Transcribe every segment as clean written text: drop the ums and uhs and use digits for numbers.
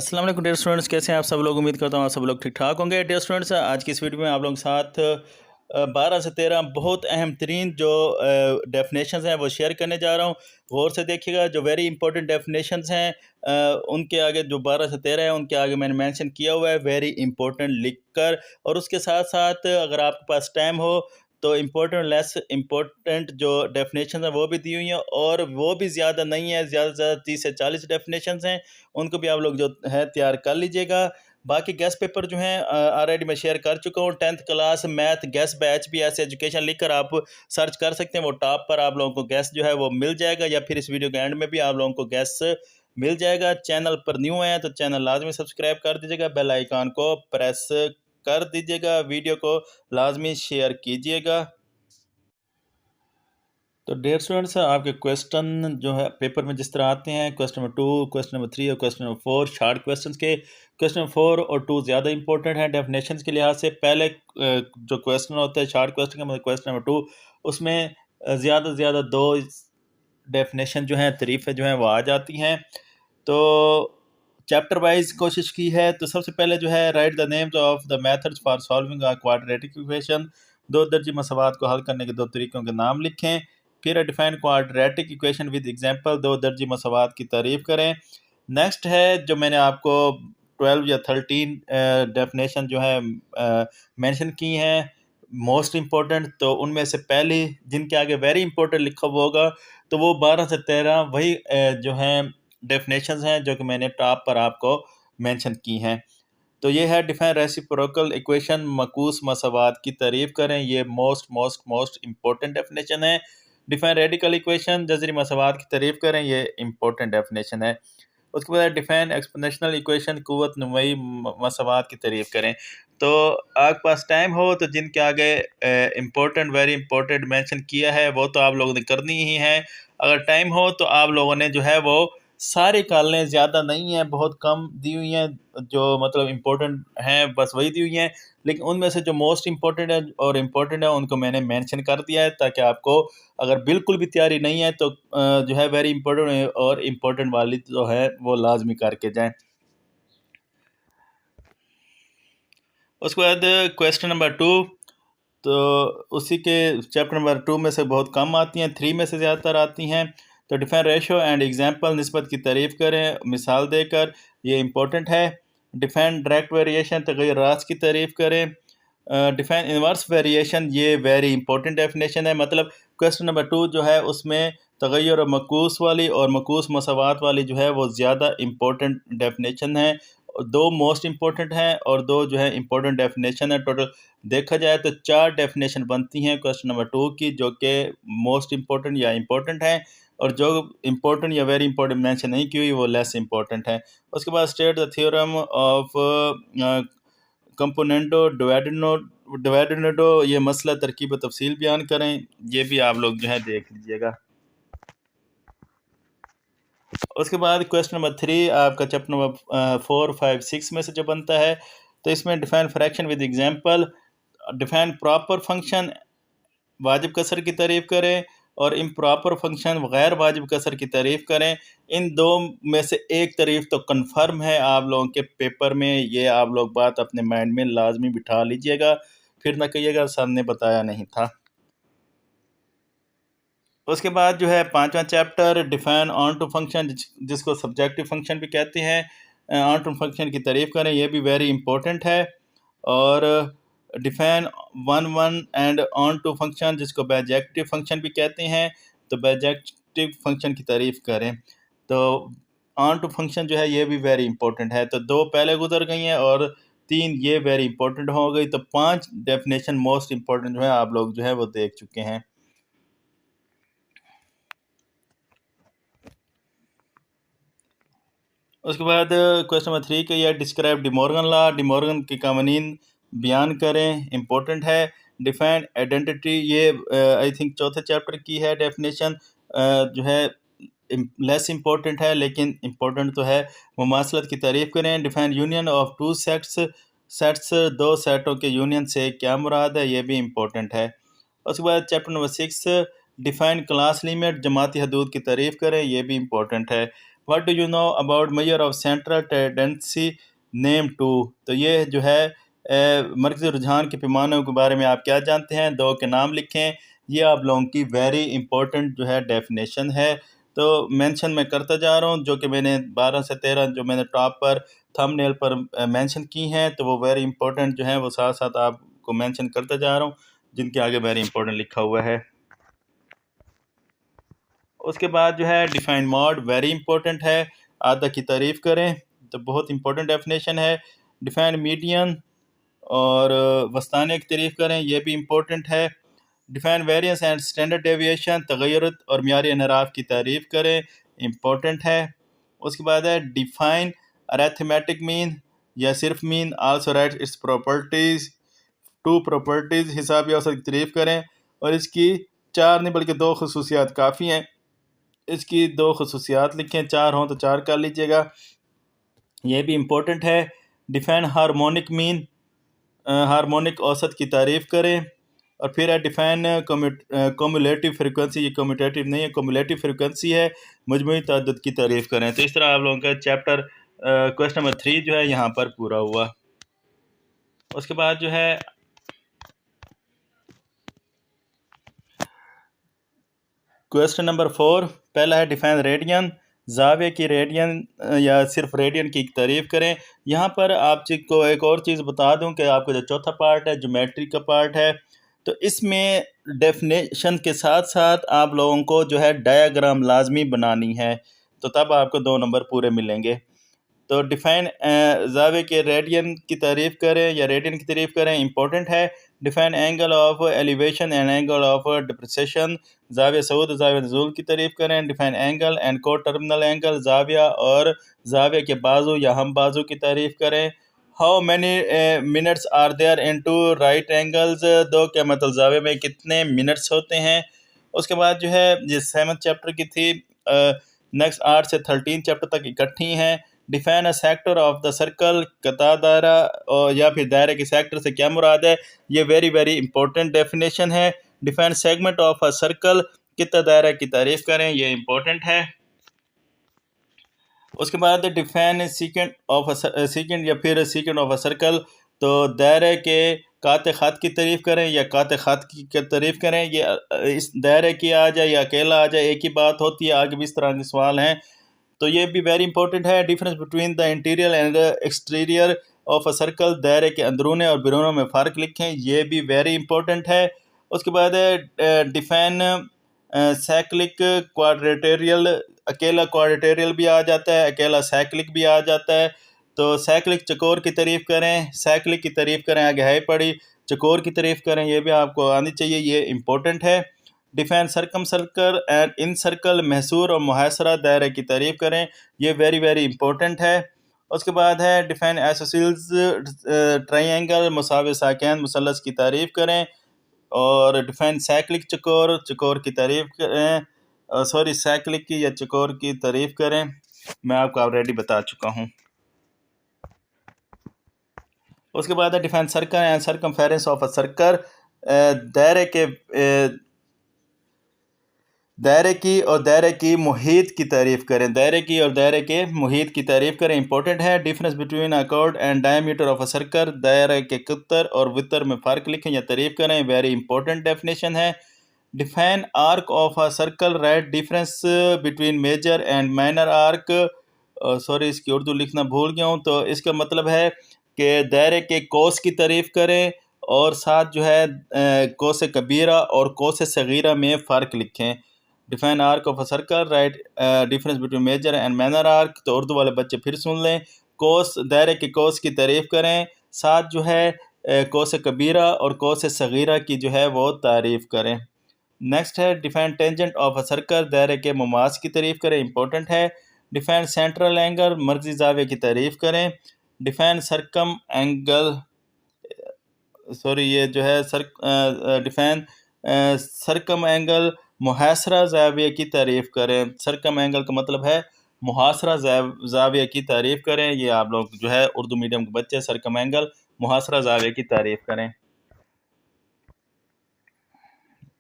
अस्सलाम वालेकुम dear students, कैसे हैं आप सब लोग। उम्मीद करता हूँ आप सब लोग ठीक ठाक होंगे। डियर स्टूडेंट्स, आज की इस वीडियो में आप लोगों के साथ 12 से 13 बहुत अहम तरीन जो डेफिनेशंस हैं वो शेयर करने जा रहा हूँ। गौर से देखिएगा, जो वेरी इंपॉर्टेंट डेफिनेशंस हैं उनके आगे जो 12 से 13 हैं उनके आगे मैंने मेंशन किया हुआ है वेरी इंपॉर्टेंट लिख कर। और उसके साथ साथ अगर आपके पास टाइम हो तो इम्पोर्टेंट लेस इम्पोर्टेंट जो डेफिनेशन है वो भी दी हुई हैं, और वो भी ज़्यादा नहीं है, ज़्यादा से ज़्यादा 30 से 40 डेफिनेशन हैं। उनको भी आप लोग जो है तैयार कर लीजिएगा। बाकी गेस्ट पेपर जो हैं ऑलरेडी मैं शेयर कर चुका हूँ। 10th class math guest by HPS education लिखकर आप सर्च कर सकते हैं। वो टॉप पर आप लोगों को गेस्ट जो है वो मिल जाएगा, या फिर इस वीडियो के एंड में भी आप लोगों को गेस्ट मिल जाएगा। चैनल पर न्यू हैं तो चैनल लाजमी सब्सक्राइब कर दीजिएगा, बेल आइकन को प्रेस कर दीजिएगा, वीडियो को लाजमी शेयर कीजिएगा। तो डियर स्टूडेंट्स, आपके क्वेश्चन जो है पेपर में जिस तरह आते हैं, क्वेश्चन नंबर 2, क्वेश्चन नंबर 3 और क्वेश्चन नंबर 4 शॉर्ट क्वेश्चंस के। क्वेश्चन नंबर 4 और 2 ज़्यादा इंपॉर्टेंट है डेफिनेशंस के लिहाज से। पहले जो क्वेश्चन होता है शॉर्ट क्वेश्चन का, मतलब क्वेश्चन नंबर 2, उसमें ज़्यादा से ज़्यादा 2 डेफिनेशन जो हैं, तरीफ़ें जो हैं वो आ जाती हैं। तो चैप्टर वाइज कोशिश की है। तो सबसे पहले जो है right the names of the methods for solving a quadratic equation, दो दर्जी मसवात को हल करने के दो तरीकों के नाम लिखें। फिर define quadratic equation with example, दो दर्जी मसवात की तारीफ करें। नेक्स्ट है जो मैंने आपको 12 या 13 डेफिनेशन जो है मेंशन की हैं मोस्ट इम्पोर्टेंट। तो उनमें से पहली जिनके आगे वेरी इंपॉर्टेंट लिखा हुआ होगा तो वो 12 से 13 वही जो हैं डेफिनेशंस हैं जो कि मैंने टॉप पर आपको मेंशन की हैं। तो ये है डिफाइन रेसिप्रोकल इक्वेशन, मकूस मसवात की तारीफ करें, ये most most most important definition है। डिफाइन रेडिकल इक्वेशन, जजरी मसवात की तारीफ करें, ये इम्पोर्टेंट डेफिनेशन है। उसके बाद डिफाइन एक्सपोनेंशियल इक्वेशन, कुव्वत नुमई मसवात की तारीफ करें। तो आपके पास टाइम हो तो जिनके आगे इम्पोर्टेंट वेरी इंपॉर्टेंट मेंशन किया है वो तो आप लोगों ने करनी ही है। अगर टाइम हो तो आप लोगों ने जो है वो सारी कर लें, ज़्यादा नहीं है, बहुत कम दी हुई हैं जो मतलब इम्पोर्टेंट हैं, बस वही दी हुई हैं। लेकिन उनमें से जो मोस्ट इम्पोर्टेंट है और इम्पोर्टेंट है उनको मैंने मेंशन कर दिया है, ताकि आपको अगर बिल्कुल भी तैयारी नहीं है तो जो है वेरी इंपॉर्टेंट और इम्पोर्टेंट वाली जो है वो लाजमी करके जाएं। उसके बाद क्वेश्चन नंबर 2, तो उसी के चैप्टर नंबर 2 में से बहुत कम आती हैं, 3 में से ज़्यादातर आती हैं। तो डिफाइन रेशो एंड एग्जांपल, निस्बत की तारीफ़ करें मिसाल देकर, ये इंपॉर्टेंट है। डिफाइन डायरेक्ट वेरिएशन, तग़य्युरात की तारीफ़ करें। डिफाइन इन्वर्स वेरिएशन, ये वेरी इंपॉर्टेंट डेफिनेशन है। मतलब क्वेश्चन नंबर 2 जो है उसमें तग़य्युर मकूस वाली और मकूस मसवात वाली जो है वो ज़्यादा इंपॉर्टेंट डेफिनेशन है। दो मोस्ट इम्पोर्टेंट हैं और दो जो है इम्पोर्टेंट डेफिनेशन है। टोटल देखा जाए तो 4 डेफिनेशन बनती हैं क्वेश्चन नंबर 2 की, जो कि मोस्ट इम्पोर्टेंट या इम्पोर्टेंट हैं, और जो इम्पोर्टेंट या वेरी इंपॉर्टेंट मेंशन नहीं की हुई वो लेस इम्पोर्टेंट है। उसके बाद state the theorem of componendo dividendo, ये मसला तरकीब तफसील बयान करें, ये भी आप लोग जो है देख लीजिएगा। उसके बाद क्वेश्चन नंबर 3 आपका चैप्टर नंबर 4, 5, 6 में से जो बनता है, तो इसमें define fraction with example, define proper function, वाजिब कसर की तारीफ़ करें, और इम्प्रॉपर फंक्शन गैर वाजिब कसर की तारीफ़ करें। इन दो में से एक तारीफ़ तो कन्फर्म है आप लोगों के पेपर में, ये आप लोग बात अपने माइंड में लाजमी बिठा लीजिएगा, फिर ना कहिएगा सर ने बताया नहीं था। उसके बाद जो है 5वां chapter define onto function, जिसको सब्जेक्टिव फंक्शन भी कहते हैं। ऑन टू फंक्शन की तारीफ़ करें, ये भी वेरी इंपॉर्टेंट है। और define one and onto function, जिसको बैजेक्टिव फंक्शन भी कहते हैं, तो बैजेक्टिव फंक्शन की तारीफ़ करें। तो ऑन टू फंक्शन जो है ये भी वेरी इंपॉर्टेंट है। तो 2 पहले गुजर गई हैं और 3 ये वेरी इंपॉर्टेंट हो गई। तो 5 डेफिनेशन मोस्ट इम्पॉर्टेंट जो है आप लोग जो है वो देख चुके हैं। उसके बाद क्वेश्चन नंबर 3 का यह डिस्क्राइब डिमॉर्गन लॉ, डिमॉर्गन के कानून बयान करें, इम्पोर्टेंट है। डिफाइन आइडेंटिटी, ये आई थिंक चौथे चैप्टर की है डेफिनेशन, जो है लेस इम्पोर्टेंट है लेकिन इम्पोर्टेंट तो है। मुमासलत की तारीफ़ करें। Define union of two sets, दो सेटों के यूनियन से क्या मुराद है, ये भी इम्पोर्टेंट है। उसके बाद chapter number 6 define class limit, जमाती हदूद की तारीफ़ करें, ये भी इम्पोर्टेंट है। What do you know about measure of central tendency name two. तो ये जो है मरकज़ी रुझान के पैमानों के बारे में आप क्या जानते हैं, दो के नाम लिखें। ये आप लोगों की वेरी इंपॉर्टेंट जो है डेफिनेशन है। तो मेंशन मैं करता जा रहा हूँ, जो कि मैंने 12 से 13 जो मैंने टॉप पर थंबनेल पर मेंशन की हैं, तो वो वेरी इंपॉर्टेंट जो है वो साथ साथ आपको मेंशन करता जा रहा हूँ, जिनके आगे वेरी इंपॉर्टेंट लिखा हुआ है। उसके बाद जो है डिफाइन मॉड वेरी इंपॉर्टेंट है, आधा की तारीफ़ करें, तो बहुत इंपॉर्टेंट डेफिनेशन है। डिफाइन मीडियन और वस्ताने की तारीफ़ करें, ये भी इम्पोर्टेंट है। Define variance and standard deviation, तगय्युर और मियारी इनहराफ की तारीफ़ करें, इम्पोर्टेंट है। उसके बाद है डिफाइन अरिथमेटिक मीन या सिर्फ mean, also write its properties, two properties हिसाब औसत की तारीफ़ करें, और इसकी 4 नहीं बल्कि 2 खसूसियात काफ़ी हैं। इसकी 2 खसूसियात लिखें, 4 हों तो 4 कर लीजिएगा, ये भी इम्पोर्टेंट है। डिफाइन हार्मोनिक मीन, हार्मोनिक औसत की तारीफ़ करें। और फिर है डिफाइन कम्युलेटिव फ्रिक्वेंसी, ये कम्यूटेटिव नहीं है, कम्युलेटिव फ्रिक्वेंसी है, मजमूई तअद्दुद की तारीफ़ करें। तो इस तरह आप लोगों का चैप्टर क्वेश्चन नंबर 3 जो है यहाँ पर पूरा हुआ। उसके बाद जो है क्वेश्चन नंबर 4, पहला है डिफाइन रेडियन, जाविया की रेडियन या सिर्फ रेडियन की तारीफ़ करें। यहाँ पर आपको एक और चीज़ बता दूँ कि आपका जो चौथा पार्ट है ज्योमेट्री का पार्ट है, तो इसमें डेफिनेशन के साथ साथ आप लोगों को जो है डायग्राम लाजमी बनानी है, तो तब आपको 2 नंबर पूरे मिलेंगे। तो डिफाइन जावे के रेडियन की तारीफ़ करें या रेडियन की तारीफ़ करें, इंपॉर्टेंट है। Define angle of elevation and angle of depression, जाविया सऊद जाविया नज़ूल की तारीफ़ करें। Define angle and coterminal angle, जाविया और जाविया के बाजू या हम बाजू की तारीफ़ करें। How many minutes are there in two right angles, दो क्या मतलब जाविया में कितने मिनट्स होते हैं। उसके बाद जो है ये 7th चैप्टर की थी, नेक्स्ट 8 से 13 चैप्टर तक इकट्ठी हैं। Define a sector of the circle, कता दायरा और या फिर दायरे के सेक्टर से क्या मुराद है, ये वेरी वेरी इंपॉर्टेंट डेफिनेशन है। Define segment of a circle, कितना दायरा की तारीफ़ करें, ये इंपॉर्टेंट है। उसके बाद डिफाइन सीकेंड ऑफ सीकेंड या फिर सीकेंड ऑफ अ सर्कल, तो दायरे के काते ख़ात की तारीफ़ करें या काते ख़ात की तारीफ़ करें, ये इस दायरे की आ जाए या अकेला आ जाए, एक ही बात होती है। आगे भी इस तरह के सवाल हैं, तो ये भी वेरी इंपॉर्टेंट है। Difference between the interior and exterior of a circle, दायरे के अंदरूने और बिरूने में फ़र्क लिखें, ये भी वेरी इंपॉर्टेंट है। उसके बाद डिफाइन साइक्लिक क्वाड्रेटेरियल, अकेला क्वाड्रेटेरियल भी आ जाता है, अकेला साइक्लिक भी आ जाता है। तो साइक्लिक चकोर की तारीफ़ करें, साइक्लिक की तारीफ़ करें आगे है पड़ी, चकोर की तारीफ़ करें, ये भी आपको आनी चाहिए, ये इंपॉर्टेंट है। Define circumcircle and incircle, महसूर और मुहासरा दायरे की तारीफ़ करें, ये वेरी वेरी इंपॉर्टेंट है। उसके बाद है डिफाइन एसोसिल्स ट्राइंगल, मुसावे साकैन मुसल्लस की तारीफ़ करें। और डिफाइन साइक्लिक चकोर, चकोर की तारीफ़ करें, सॉरी साइक्लिक की या चकोर की तारीफ़ करें, मैं आपको ऑलरेडी बता चुका हूँ। उसके बाद है define circle and circumference of a circle, दायरे के दायरे की और दायरे की मुहित की तारीफ़ करें, दायरे की और दायरे के मुहित की तारीफ़ करें, इंपॉर्टेंट है। Difference between a cord and diameter of a circle, दायरे के कुतर और वितर में फ़र्क लिखें या तारीफ़ करें, वेरी इंपॉर्टेंट डेफिनेशन है। Define arc of a circle, write difference between major and minor arc, sorry इसकी उर्दू लिखना भूल गया हूँ, तो इसका मतलब है कि दायरे के कोस की तारीफ़ करें और साथ जो है कोस कबीरा और कोस सगीरा में फ़र्क लिखें। Define arc of a circle, write difference between major and minor arc, तो उर्दू वाले बच्चे फिर सुन लें। कोस, दायरे के कोस की तारीफ़ करें, साथ जो है कोस कबीरा और कोस सगीरा की जो है वो तारीफ़ करें। नेक्स्ट है define tangent of a circle, दायरे के मुमास की तारीफ़ करें, इंपॉर्टेंट है। डिफाइन सेंट्रल एंगल, मर्जी जावे की तारीफ़ करें। डिफाइन सरकम एंगल, सॉरी ये जो है डिफाइन सरकम एंगल, मुहासरा जाविया की तारीफ़ करें। सरकम एंगल का मतलब है मुहासरा जाविया की तारीफ़ करें, ये आप लोग जो है उर्दू मीडियम के बच्चे सरकम एंगल मुहासरा जाविया की तारीफ़ करें।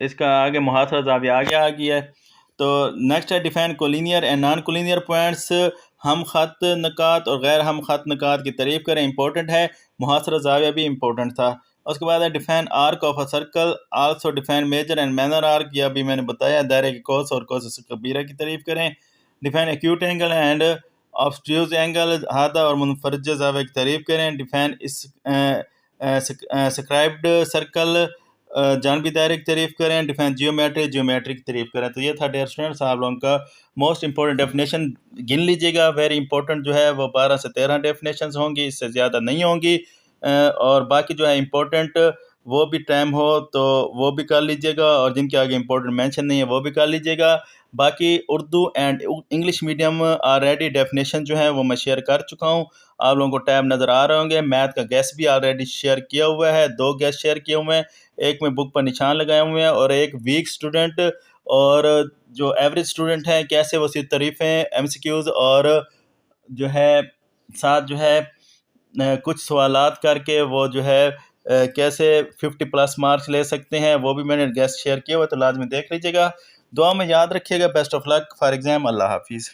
इसका आगे मुहासरा जाविया आगे आ गया है। तो नेक्स्ट है define collinear and non collinear points. हम ख़त नकात और गैर हम ख़त नकात की तारीफ़ करें, इंपॉर्टेंट है। मुहासरा ज़ाविया भी इंपॉर्टेंट था। उसके बाद है define arc of a circle, also define major and minor arc, यह भी मैंने बताया। दायरे के कोस और कोस कबीरा की तारीफ़ करें। Define acute angle and obtuse angle, हादा और मुनफरज ज़ाविया की तारीफ़ करें। डिफाइन इस स्क्राइब्ड सर्कल, जानबी दायरे की तारीफ़ करें। डिफाइन जियोमेट्री की तारीफ़ करें। तो ये था डियर स्टूडेंट्स आप लोगों का मोस्ट इंपॉर्टेंट डेफिनेशन। गिन लीजिएगा, वेरी इंपॉर्टेंट जो है वो 12 से 13 डेफिनेशंस होंगी, इससे ज़्यादा नहीं होंगी। और बाकी जो है इंपॉर्टेंट वो भी टाइम हो तो वो भी कर लीजिएगा, और जिनके आगे इंपॉर्टेंट मेंशन नहीं है वो भी कर लीजिएगा। बाकी Urdu and English medium already definition जो है वो मैं शेयर कर चुका हूँ, आप लोगों को टैब नज़र आ रहे होंगे। मैथ का गैस भी ऑलरेडी शेयर किया हुआ है, 2 गैस शेयर किए हुए हैं, एक में बुक पर निशान लगाए हुए हैं और एक वीक स्टूडेंट और जो एवरेज स्टूडेंट हैं कैसे वो सी तारीफ़ें, एमसीक्यूज़ और जो है साथ जो है कुछ सवालात करके वो जो है कैसे 50 प्लस मार्क्स ले सकते हैं, वो भी मैंने गैस शेयर किया हुआ, तो लाजमी देख लीजिएगा। दुआ में याद रखिएगा। Best of luck for exam. Allah हाफिज़।